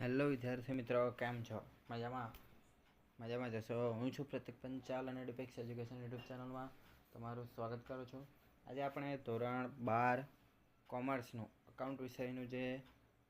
Hello વિદ્યાર્થી મિત્રો, કેમ છો? મજામાં જશો. હું છું પ્રતિક પંચાલ અને ડિપેક્સ એજ્યુકેશન યુટ્યુબ ચેનલમાં તમારું સ્વાગત કરું છું. આજે આપણે ધોરણ 12 કોમર્સનું અકાઉન્ટ વિષયનું જે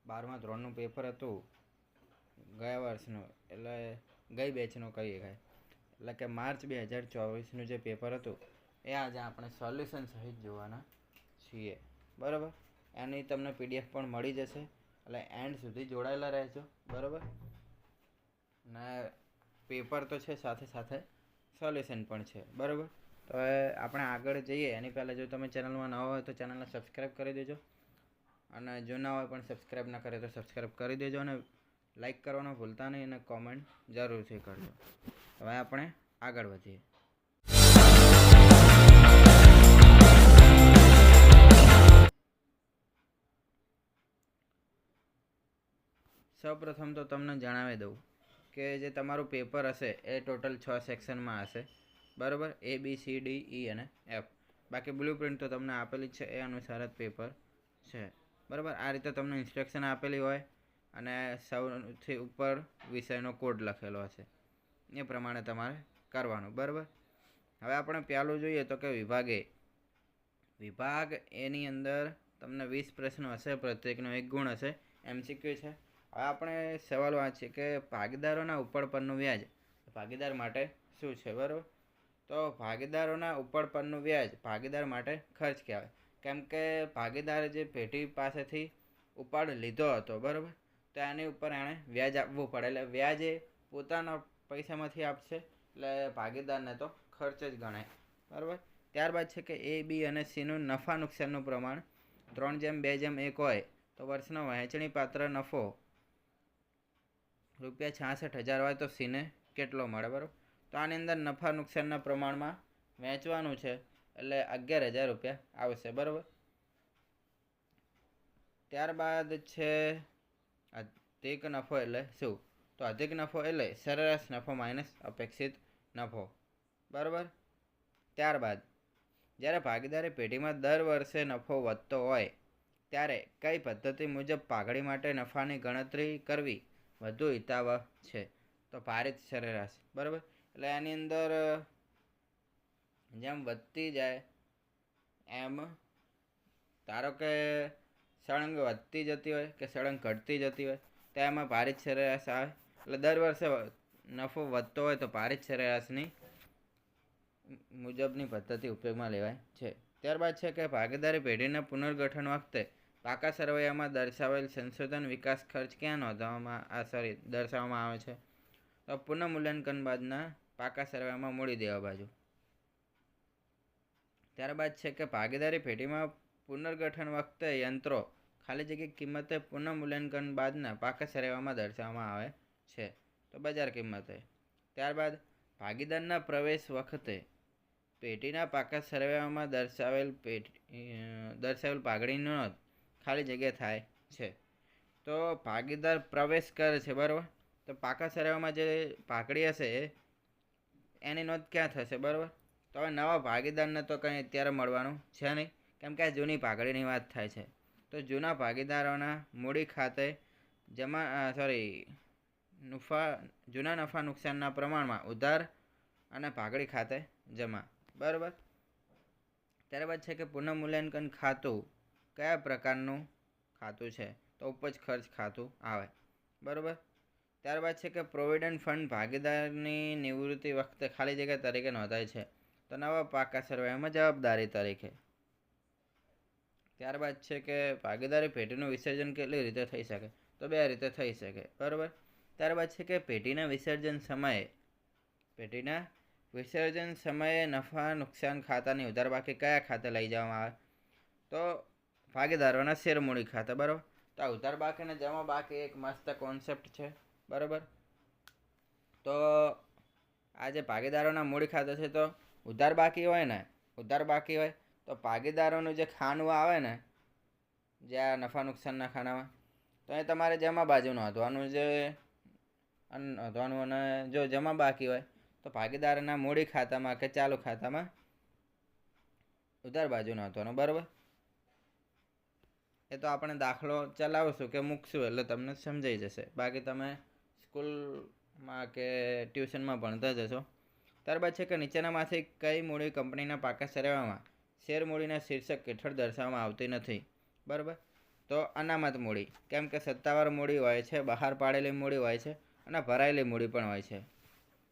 12મા ધોરણનું પેપર હતું ગયા વર્ષનું, એટલે ગઈ બેચનું કહીએ એટલે કે માર્ચ 2024નું જે પેપર હતું એ આજે આપણે સોલ્યુશન સહિત જોવાના છીએ. બરાબર, એની તમને પીડીએફ પણ મળી જશે, એટલે એન્ડ સુધી જોડાયેલા રહેજો. બરાબર, ને પેપર તો છે, સાથે સાથે સોલ્યુશન પણ છે. બરાબર, તો હવે આપણે આગળ જઈએ એની પહેલાં જો તમે ચેનલમાં નવા હોય તો ચેનલને સબસ્ક્રાઈબ કરી દેજો, અને જો ના હોય પણ સબસ્ક્રાઈબ ના કરે તો સબસ્ક્રાઈબ કરી દેજો, અને લાઈક કરવાનું ભૂલતા નહીં, અને કોમેન્ટ જરૂરથી કરજો. હવે આપણે આગળ વધીએ. સૌપ્રથમ તો તમને જણાવી દઉં કે જે તમારું પેપર હશે એ ટોટલ 6 સેક્શનમાં હશે. બરાબર, ABCDE અને F. બાકી બ્લુ પ્રિન્ટ તો તમને આપેલી છે, એ અનુસાર જ પેપર છે. બરાબર, આ રીતે તમને ઇન્સ્ટ્રક્શન આપેલી હોય અને સૌથી ઉપર વિષયનો કોડ લખેલો હશે, એ પ્રમાણે તમારે કરવાનું. બરાબર, હવે આપણે પહેલું જોઈએ તો કે વિભાગ એની અંદર તમને 20 પ્રશ્નો હશે, પ્રત્યેકનો 1 ગુણ હશે. MCQ છે. હવે આપણે સવાલ વાંચીએ કે ભાગીદારોના ઉપર પરનું વ્યાજ ભાગીદાર માટે શું છે. બરાબર, તો ભાગીદારોના ઉપર પરનું વ્યાજ ભાગીદાર માટે ખર્ચ કહેવાય, કેમ કે ભાગીદારે જે પેઢી પાસેથી ઉપાડ લીધો હતો, બરાબર, તો એની ઉપર એણે વ્યાજ આપવું પડે, એટલે વ્યાજ એ પોતાના પૈસામાંથી આપશે, એટલે ભાગીદારને તો ખર્ચ જ ગણાય. બરાબર, ત્યારબાદ છે કે A, B અને Cનું નફા નુકસાનનું પ્રમાણ 3:2:1 હોય તો વર્ષનો વહેંચણી પાત્ર નફો ₹66,000 હોય તો Cને કેટલો મળે. બરાબર, તો આની અંદર નફા નુકસાનના પ્રમાણમાં વહેંચવાનું છે, એટલે ₹11,000 આવશે. બરાબર, ત્યારબાદ છે અધિક નફો એટલે શું? તો અધિક નફો એટલે સરેરાશ નફો માઇનસ અપેક્ષિત નફો. બરાબર, ત્યારબાદ જ્યારે ભાગીદારી પેઢીમાં દર વર્ષે નફો વધતો હોય ત્યારે કઈ પદ્ધતિ મુજબ પાઘડી માટે નફાની ગણતરી કરવી વધુ હિતાવહ છે? તો ભારિત સરેરાશ. બરાબર, એટલે એની અંદર જેમ વધતી જાય એમ, ધારો કે સળંગ વધતી જતી હોય કે સળંગ ઘટતી જતી હોય તો એમાં ભારિત સરેરાશ આવે. એટલે દર વર્ષે નફો વધતો હોય તો ભારિત સરેરાશની મુજબની પદ્ધતિ ઉપયોગમાં લેવાય છે. ત્યારબાદ છે કે ભાગીદારી પેઢીના પુનર્ગઠન વખતે પાકા સરવૈયામાં દર્શાવેલ સંશોધન વિકાસ ખર્ચ ક્યાં દર્શાવવામાં આવે છે? તો પુનઃમૂલ્યાંકન બાદના પાકા સરવૈયામાં મૂડી દેવા બાજુ. ત્યારબાદ છે કે ભાગીદારી પેઢીમાં પુનર્ગઠન વખતે યંત્રો ખાલી જગ્યા કિંમતે પુનઃમૂલ્યાંકન બાદના પાકા સરવૈયામાં દર્શાવવામાં આવે છે, તો બજાર કિંમતે. ત્યારબાદ ભાગીદારના પ્રવેશ વખતે પેઢીના પાકા સરવૈયામાં દર્શાવેલ પાઘડીની નોંધ ખાલી જગ્યા થાય છે. તો ભાગીદાર પ્રવેશ કરે છે, બરાબર, તો પાકા સરવૈયામાં જે પાઘડી હશે એની નોંધ ક્યાં થશે? બરાબર, તો હવે નવા ભાગીદારને તો કંઈ અત્યારે મળવાનું છે નહીં, કેમ કે આ જૂની પાઘડીની વાત થાય છે. તો જૂના ભાગીદારોના મૂડી ખાતે જૂના નફા નુકસાનના પ્રમાણમાં ઉધાર અને પાઘડી ખાતે જમા. બરાબર, ત્યારબાદ છે કે પુનઃમૂલ્યાંકન ખાતું કયા પ્રકારનું ખાતું છે? તો ઉપજ ખર્ચ ખાતું આવે. બરાબર, ત્યારબાદ છે કે પ્રોવિડન્ટ ફંડ ભાગીદારની નિવૃત્તિ વખતે ખાલી જગ્યા તરીકે નોંધાય છે, તો નવા પાકા સરવૈયામાં જવાબદારી તરીકે. ત્યારબાદ છે કે ભાગીદારી પેઢીનું વિસર્જન કેટલી રીતે થઈ શકે? તો 2 રીતે થઈ શકે. બરાબર, ત્યારબાદ છે કે પેઢીના વિસર્જન સમયે નફા નુકસાન ખાતાની ઉધાર બાકી કયા ખાતે લઈ જવામાં આવે? તો ભાગીદારોના શેરમૂડી ખાતે. બરાબર, તો આ ઉધાર બાકી અને જમા બાકી એક મસ્ત કોન્સેપ્ટ છે. બરાબર, તો આ જે ભાગીદારોના મૂડી ખાતે છે, તો ઉધાર બાકી હોય તો ભાગીદારોનું જે ખાનું આવે ને, જે આ નફા નુકસાનના ખાનામાં, તો એ તમારે જમા બાજુ નોંધવાનું અને જો જમા બાકી હોય તો ભાગીદારના મૂડી ખાતામાં કે ચાલુ ખાતામાં ઉધાર બાજુ નોંધવાનું. બરાબર, એ તો આપણે દાખલો ચલાવશું કે મૂકશું એટલે તમને સમજાઈ જશે. બાકી તમે સ્કૂલમાં કે ટ્યુશનમાં ભણતા જ હશો. ત્યારબાદ છે કે નીચેનામાંથી કઈ મૂડી કંપનીના પાકા સરવાળામાં શેર મૂડીના શીર્ષક હેઠળ દર્શાવવામાં આવતી નથી? બરાબર. તો અનામત મૂડી, કેમ કે સત્તાવાર મૂડી હોય છે, બહાર પાડેલી મૂડી હોય છે અને ભરાયેલી મૂડી પણ હોય છે,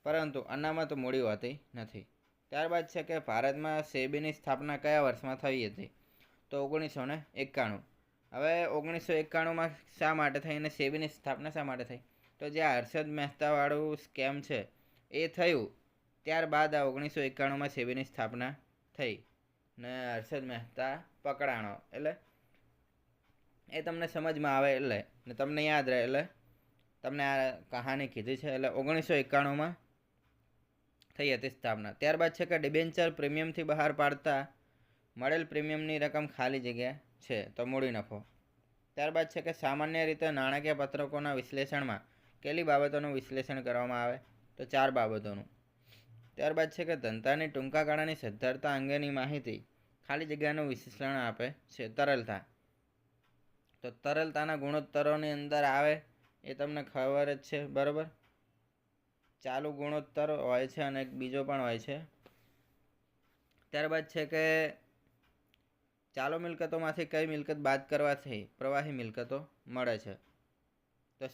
પરંતુ અનામત મૂડી હોતી નથી. ત્યારબાદ છે કે ભારતમાં સેબીની સ્થાપના કયા વર્ષમાં થઈ હતી? તો 1991. હવે 1991માં શા માટે થઈ અને સેબીની સ્થાપના શા માટે થઈ? તો જે હર્ષદ મહેતાવાળું સ્કેમ છે એ થયું, ત્યારબાદ આ 1991માં સેબીની સ્થાપના થઈ ને હર્ષદ મહેતા પકડાણો. એટલે એ તમને સમજમાં આવે એટલે ને તમને યાદ રહે એટલે તમને આ કહાની કીધી છે. એટલે 1991માં થઈ હતી સ્થાપના. ત્યારબાદ છે કે ડિબેન્ચર પ્રીમિયમથી બહાર પાડતા મળેલ પ્રીમિયમની રકમ ખાલી જગ્યા છે તો મૂડી નફો. ત્યારબાદ છે કે સામાન્ય રીતે નાણાકીય પત્રકોના વિશ્લેષણમાં કેટલી બાબતોનું વિશ્લેષણ કરવામાં આવે? તો 4 બાબતોનું. ત્યારબાદ છે કે ધંધાની ટૂંકા ગાળાની સદ્ધરતા અંગેની માહિતી ખાલી જગ્યાનું વિશ્લેષણ આપે છે. તરલતા, તો તરલતાના ગુણોત્તરોની અંદર આવે એ તમને ખબર જ છે. બરાબર. ચાલુ ગુણોત્તર હોય છે અને એક બીજો પણ હોય છે. ત્યારબાદ છે કે ચાલુ મિલકતોમાંથી કઈ મિલકત બાદ કરવાથી પ્રવાહી મિલકતો મળે છે? તો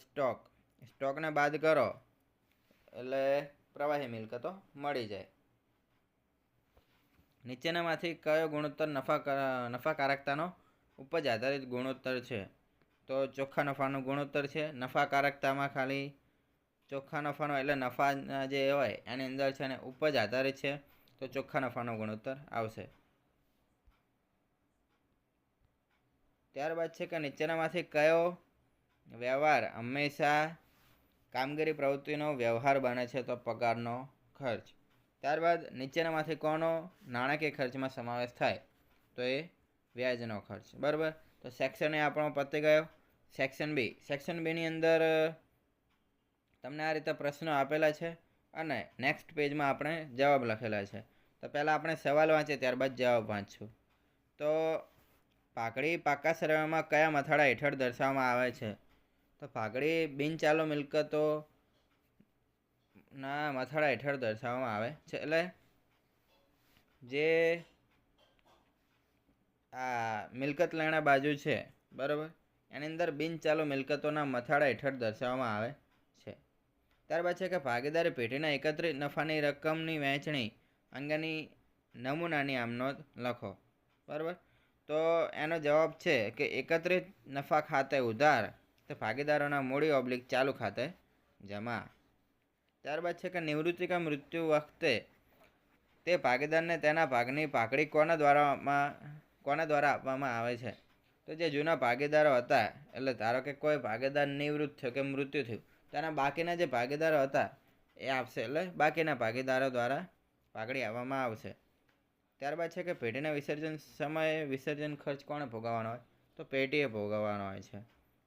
સ્ટોકને બાદ કરો એટલે પ્રવાહી મિલકતો મળી જાય. નીચેનામાંથી કયો ગુણોત્તર નફાકારકતાનો ઉપજ આધારિત ગુણોત્તર છે? તો ચોખ્ખા નફાનો ગુણોત્તર છે. નફાકારકતામાં ખાલી ચોખ્ખા નફાનો એટલે નફાના જે હોય એની અંદર છે ને ઉપજ આધારિત છે, તો ચોખ્ખા નફાનો ગુણોત્તર આવશે. ત્યારબાદ છે કે નીચેનામાંથી કયો વ્યવહાર હંમેશા કામગીરી પ્રવૃત્તિનો વ્યવહાર બને છે? તો પગારનો ખર્ચ. ત્યારબાદ નીચેનામાંથી કોનો નાણાકીય ખર્ચમાં સમાવેશ થાય? તો એ વ્યાજનો ખર્ચ. બરાબર. તો સેક્શન એ આપણો પતી ગયો. સેક્શન બીની અંદર તમને આ રીતે પ્રશ્નો આપેલા છે અને નેક્સ્ટ પેજમાં આપણે જવાબ લખેલા છે. તો પહેલાં આપણે સવાલ વાંચીએ, ત્યારબાદ જવાબ વાંચશું. તો ભાગડી પાકા સરવાળામાં કયા મથાળા હેઠળ દર્શાવવામાં આવે છે? તો ભાગડી બિનચાલુ મિલકતોના મથાળા હેઠળ દર્શાવવામાં આવે છે. એટલે જે આ મિલકત લેણા બાજુ છે, બરાબર, એની અંદર બિનચાલુ મિલકતોના મથાળા હેઠળ દર્શાવવામાં આવે છે. ત્યારબાદ છે કે ભાગીદારી પેઢીના એકત્રિત નફાની રકમની વહેંચણી અંગેની નમૂનાની આમનોંધ લખો. બરાબર. તો એનો જવાબ છે કે એકત્રિત નફા ખાતે ઉધાર તો ભાગીદારોના મૂડી / ચાલુ ખાતે જમા. ત્યારબાદ છે કે નિવૃત્તિ કે મૃત્યુ વખતે તે ભાગીદારને તેના ભાગની ભાગડી કોના દ્વારા આપવામાં આવે છે? તો જે જૂના ભાગીદારો હતા, એટલે ધારો કે કોઈ ભાગીદાર નિવૃત્ત થયો કે મૃત્યુ થયું, તો એના બાકીના જે ભાગીદારો હતા એ આપશે. એટલે બાકીના ભાગીદારો દ્વારા ભાગડી આપવામાં આવશે. ત્યારબાદ છે કે પેઢીના વિસર્જન સમયે વિસર્જન ખર્ચ કોણે ભોગવવાનો હોય? તો પેઢીએ ભોગવવાનો હોય છે.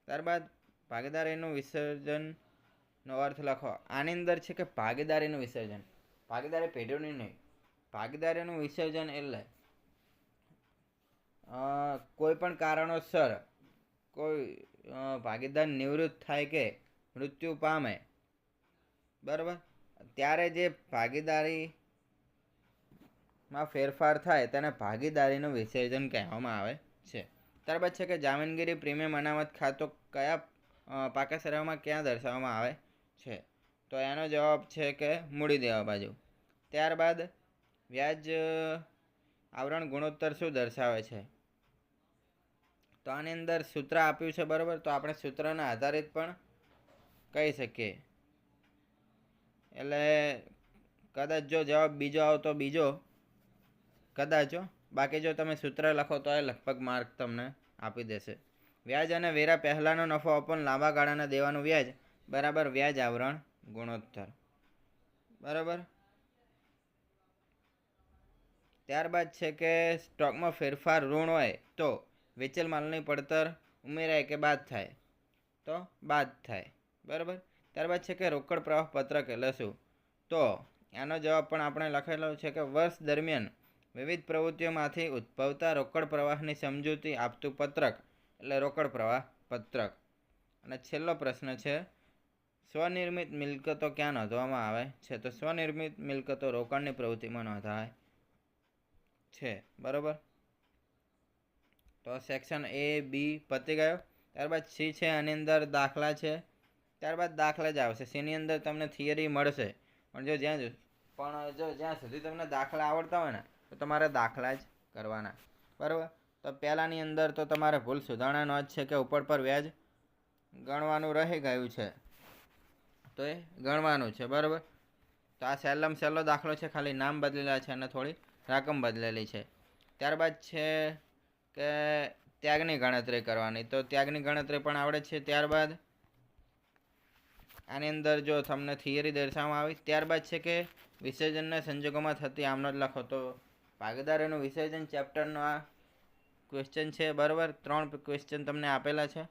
ત્યારબાદ ભાગીદારીનું વિસર્જનનો અર્થ લખો. આની અંદર છે કે ભાગીદારીનું વિસર્જન, ભાગીદારી પેઢીઓની નહીં. ભાગીદારીનું વિસર્જન એટલે કોઈ પણ કારણોસર કોઈ ભાગીદાર નિવૃત્ત થાય કે મૃત્યુ પામે, બરાબર, ત્યારે જે ભાગીદારીમાં ફેરફાર થાય તેને ભાગીદારીનું વિસર્જન કહેવામાં આવે છે. ત્યારબાદ છે કે જામીનગીરી પ્રીમિયમ અનામત ખાતો કયા પાકા સરવાળામાં ક્યાં દર્શાવવામાં આવે છે? તો એનો જવાબ છે કે મૂડી દેવા બાજુ. ત્યારબાદ વ્યાજ આવરણ ગુણોત્તર શું દર્શાવે છે? તો આની અંદર સૂત્ર આપ્યું છે. બરાબર. તો આપણે સૂત્રના આધારિત પણ કહી શકીએ. એટલે કદાચ જો જવાબ બીજો આવતો બીજો કદાચ, બાકી જો તમે સૂત્ર લખો તો એ લગભગ માર્ક તમને આપી દેશે. વ્યાજ અને વેરા પહેલાંનો નફો અપન લાંબા ગાળાના દેવાનું વ્યાજ બરાબર વ્યાજ આવરણ ગુણોત્તર. બરાબર. ત્યારબાદ છે કે સ્ટોકમાં ફેરફાર ઋણ હોય તો વેચેલ માલની પડતર ઉમેરાય કે બાદ થાય? તો બાદ થાય. બરાબર. ત્યારબાદ છે કે રોકડ પ્રવાહ પત્રક એટલે શું? તો આનો જવાબ પણ આપણે લખેલો છે કે વર્ષ દરમિયાન વિવિધ પ્રવૃત્તિઓમાંથી ઉદ્ભવતા રોકડ પ્રવાહની સમજૂતી આપતું પત્રક એટલે રોકડ પ્રવાહ પત્રક. અને છેલ્લો પ્રશ્ન છે, સ્વનિર્મિત મિલકતો ક્યાં નોંધવામાં આવે છે? તો સ્વનિર્મિત મિલકતો રોકાણની પ્રવૃત્તિમાં નોંધાય છે. બરાબર, તો સેક્શન A, B પતી ગયો. ત્યારબાદ C છે, આની અંદર દાખલા છે. ત્યારબાદ દાખલા જ આવશે. Cની અંદર તમને થિયરી મળશે, પણ જ્યાં સુધી તમને દાખલા આવડતા હોય ને તો તમારે દાખલા જ કરવાના. બરાબર, તો પહેલાંની અંદર તો તમારે ભૂલ સુધારણા નોંધ છે કે ઉપર પર વ્યાજ ગણવાનું રહી ગયું છે, તો એ ગણવાનું છે. બરાબર, તો આ સહેલામાં સહેલો દાખલો છે, ખાલી નામ બદલેલા છે અને થોડી રકમ બદલેલી છે. ત્યારબાદ છે કે ત્યાગની ગણતરી કરવાની, તો ત્યાગની ગણતરી પણ આવડે છે. ત્યારબાદ આની અંદર જો તમને થિયરી દર્શાવવામાં આવી. ત્યારબાદ છે કે વિસર્જનના સંજોગોમાં થતી આમનોંધ લખો, તો ભાગીદારીનું વિસર્જન ચેપ્ટરનો આ ક્વેશ્ચન છે. બરાબર, 3 ક્વેશ્ચન તમને આપેલા છે.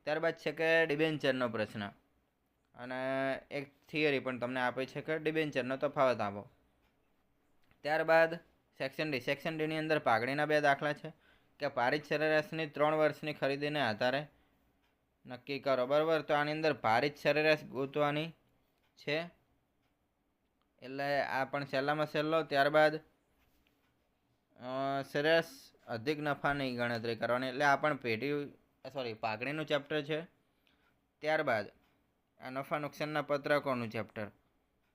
ત્યારબાદ છે કે ડિબેન્ચરનો પ્રશ્ન અને એક થિયરી પણ તમને આપે છે કે ડિબેન્ચરનો તફાવત આપો. ત્યારબાદ સેક્શન ડીની અંદર પાઘડીના 2 દાખલા છે કે ભારિત સરેરાશની 3 વર્ષની ખરીદીને આધારે નક્કી કરો. બરાબર, તો આની અંદર ભારિત સરેરાશ ગોતવાની છે, એટલે આ પણ સહેલામાં સહેલો. ત્યારબાદ સરેરાશ અધિક નફાની ગણતરી કરવાની, એટલે આ પણ પાઘડીનું ચેપ્ટર છે. ત્યારબાદ આ નફા નુકસાનના પત્રકોનું ચેપ્ટર,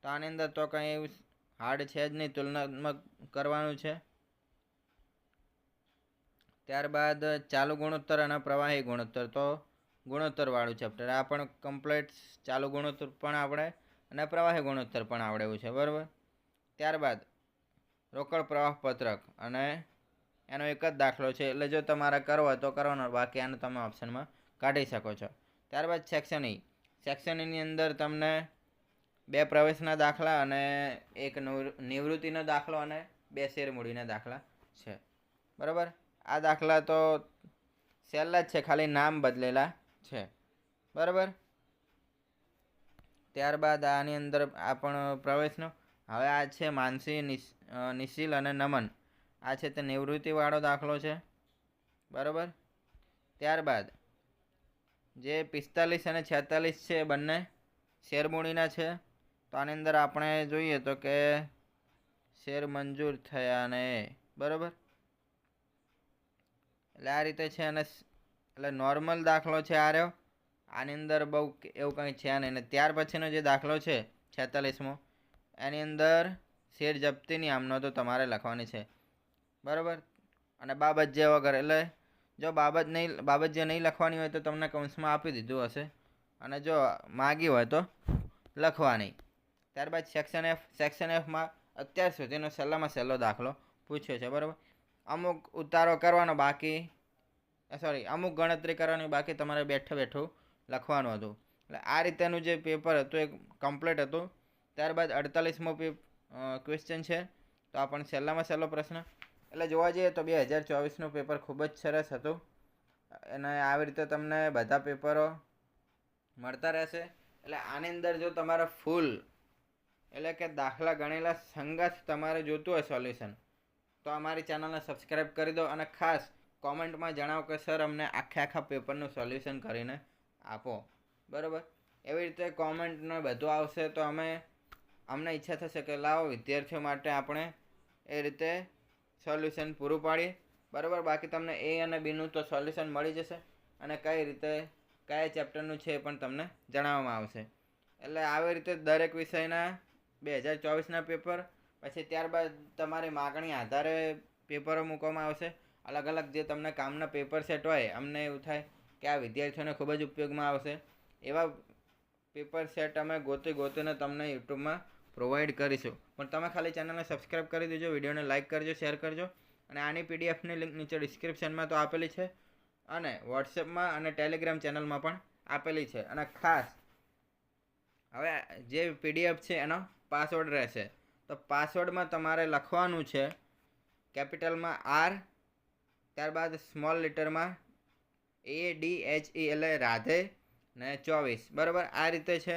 તો આની અંદર તો કંઈ એવું હાર્ડ છે જ નહીં, તુલનાત્મક કરવાનું છે. ત્યારબાદ ચાલુ ગુણોત્તર અને પ્રવાહી ગુણોત્તર, તો ગુણોત્તરવાળું ચેપ્ટર, આ પણ કમ્પ્લીટ ચાલુ ગુણોત્તર પણ આવડે અને પ્રવાહી ગુણોત્તર પણ આવડે એવું છે. બરાબર, ત્યારબાદ રોકડ પ્રવાહ પત્રક અને એનો એક જ દાખલો છે, એટલે જો તમારે કરવો હોય તો કરવાનો, બાકી આને તમે ઓપ્શનમાં કાઢી શકો છો. ત્યારબાદ સેક્શન Eની અંદર તમને 2 પ્રવેશના દાખલા અને એક નિવૃત્તિનો દાખલો અને 2 શેરમૂડીના દાખલા છે. બરાબર, આ દાખલા તો સહેલા જ છે, ખાલી નામ બદલેલા છે. બરાબર, ત્યારબાદ આની અંદર આ પણ પ્રવેશનો. હવે આ છે માનસી, નિશીલ અને નમન, આ છે તે નિવૃત્તિવાળો દાખલો છે. બરાબર, ત્યારબાદ જે 45 અને 46 છે બંને શેરમૂડીના છે, તો આની અંદર આપણે જોઈએ તો કે શેર મંજૂર થયા ને, બરાબર, એટલે આ રીતે છે. અને એટલે નોર્મલ દાખલો છે આ રહ્યો, આની અંદર બહુ એવું કંઈ છે નહીં. અને ત્યાર પછીનો જે દાખલો છે 46મો, એની અંદર શેર જપ્તીની આમનોંધો તમારે લખવાની છે. બરાબર, અને બાબત જે વગર, એટલે જો બાબત જે નહીં લખવાની હોય તો તમને કૌંસમાં આપી દીધું હશે, અને જો માગી હોય તો લખવાની. ત્યારબાદ સેક્શન Fમાં અત્યાર સુધીનો સહેલામાં સહેલો દાખલો પૂછ્યો છે. બરાબર, અમુક ઉતારો કરવાનો બાકી, અમુક ગણતરી કરવાની બાકી, તમારે બેઠું લખવાનું હતું. એટલે આ રીતેનું જે પેપર હતું એ કમ્પ્લીટ હતું. ત્યારબાદ 48મો ક્વેશ્ચન છે, તો આ પણ સહેલામાં સહેલો પ્રશ્ન. એટલે જોવા જઈએ તો 2024નું પેપર ખૂબ જ સરસ હતું, અને આવી રીતે તમને બધા પેપરો મળતા રહેશે. એટલે આની અંદર જો તમારે ફૂલ એટલે કે દાખલા ગણેલા સંગત તમારે જોતું હોય સોલ્યુશન, તો અમારી ચેનલને સબસ્ક્રાઈબ કરી દો, અને ખાસ કોમેન્ટમાં જણાવો કે સર અમને આખા પેપરનું સોલ્યુશન કરીને આપો. બરાબર, એવી રીતે કોમેન્ટને બધું આવશે તો અમને ઈચ્છા થશે કે લાવો વિદ્યાર્થીઓ માટે આપણે એ રીતે સોલ્યુશન પૂરું પાડીએ. બરાબર, બાકી તમને A અને Bનું તો સોલ્યુશન મળી જશે, અને કઈ રીતે કયા ચેપ્ટરનું છે એ પણ તમને જણાવવામાં આવશે. એટલે આવી રીતે દરેક વિષયના 2024ના પેપર, પછી ત્યારબાદ તમારી માગણી આધારે પેપરો મૂકવામાં આવશે. અલગ અલગ જે તમને કામના પેપર સેટ હોય, અમને એવું થાય કે આ વિદ્યાર્થીઓને ખૂબ જ ઉપયોગમાં આવશે, એવા પેપર સેટ અમે ગોતીને તમને યુટ્યુબમાં પ્રોવાઈડ કરીશું. પણ તમે ખાલી ચેનલને સબસ્ક્રાઈબ કરી દેજો, વિડીયોને લાઇક કરજો, શેર કરજો, અને આની પીડીએફની લિંક નીચે ડિસ્ક્રિપ્શનમાં તો આપેલી છે, અને વોટ્સએપમાં અને ટેલિગ્રામ ચેનલમાં પણ આપેલી છે. અને ખાસ હવે જે પીડીએફ છે એનો પાસવર્ડ રહેશે, તો પાસવર્ડમાં તમારે લખવાનું છે કેપિટલમાં R, ત્યારબાદ સ્મોલ લેટરમાં ADHE, એટલે રાધે ને 24. બરાબર, આ રીતે છે.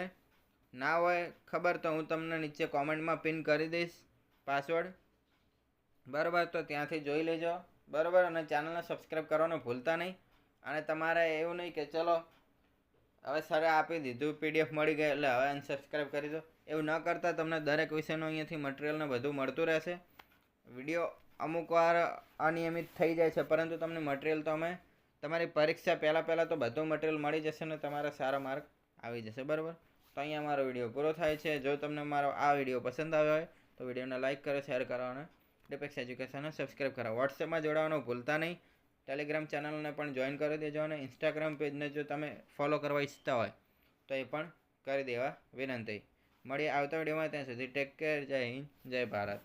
ના હોય ખબર તો હું તમને નીચે કોમેન્ટમાં પિન કરી દઈશ પાસવર્ડ. બરાબર, તો ત્યાંથી જોઈ લેજો. બરાબર, અને ચેનલને સબસ્ક્રાઈબ કરવાનું ભૂલતા નહીં, અને તમારે એવું નહીં કે ચલો હવે સરે આપી દીધું PDF મળી ગઈ એટલે હવે અનસબસ્ક્રાઈબ કરી દો. એવું ન કરતા તમને દરેક વિષયનું અહીંયાથી મટીરિયલને બધું મળતું રહેશે. વિડીયો અમુક વાર અનિયમિત થઈ જાય છે, પરંતુ તમને મટીરિયલ તો અમે તમારી પરીક્ષા પહેલાં તો બધું મટીરિયલ મળી જશે ને તમારા સારા માર્ક આવી જશે. બરાબર, તો અહીંયા મારો વિડીયો પૂરો થાય છે. જો તમને મારો આ વિડીયો પસંદ આવ્યો હોય તો વિડીયોને લાઇક કરો, શેર કરો અને ડિપેક્સ એજ્યુકેશનને સબસ્ક્રાઈબ કરો. વોટ્સએપમાં જોડાવાનું ભૂલતા નહીં. ટેલિગ્રામ ચેનલને પણ જોઈન કરી દેજો અને ઇન્સ્ટાગ્રામ પેજને જો તમે ફોલો કરવા ઈચ્છતા હોય તો એ પણ કરી દેવા વિનંતી. મળીએ આવતા વિડીયોમાં. ત્યાં સુધી ટેક કેર. જય હિન્દ, જય ભારત.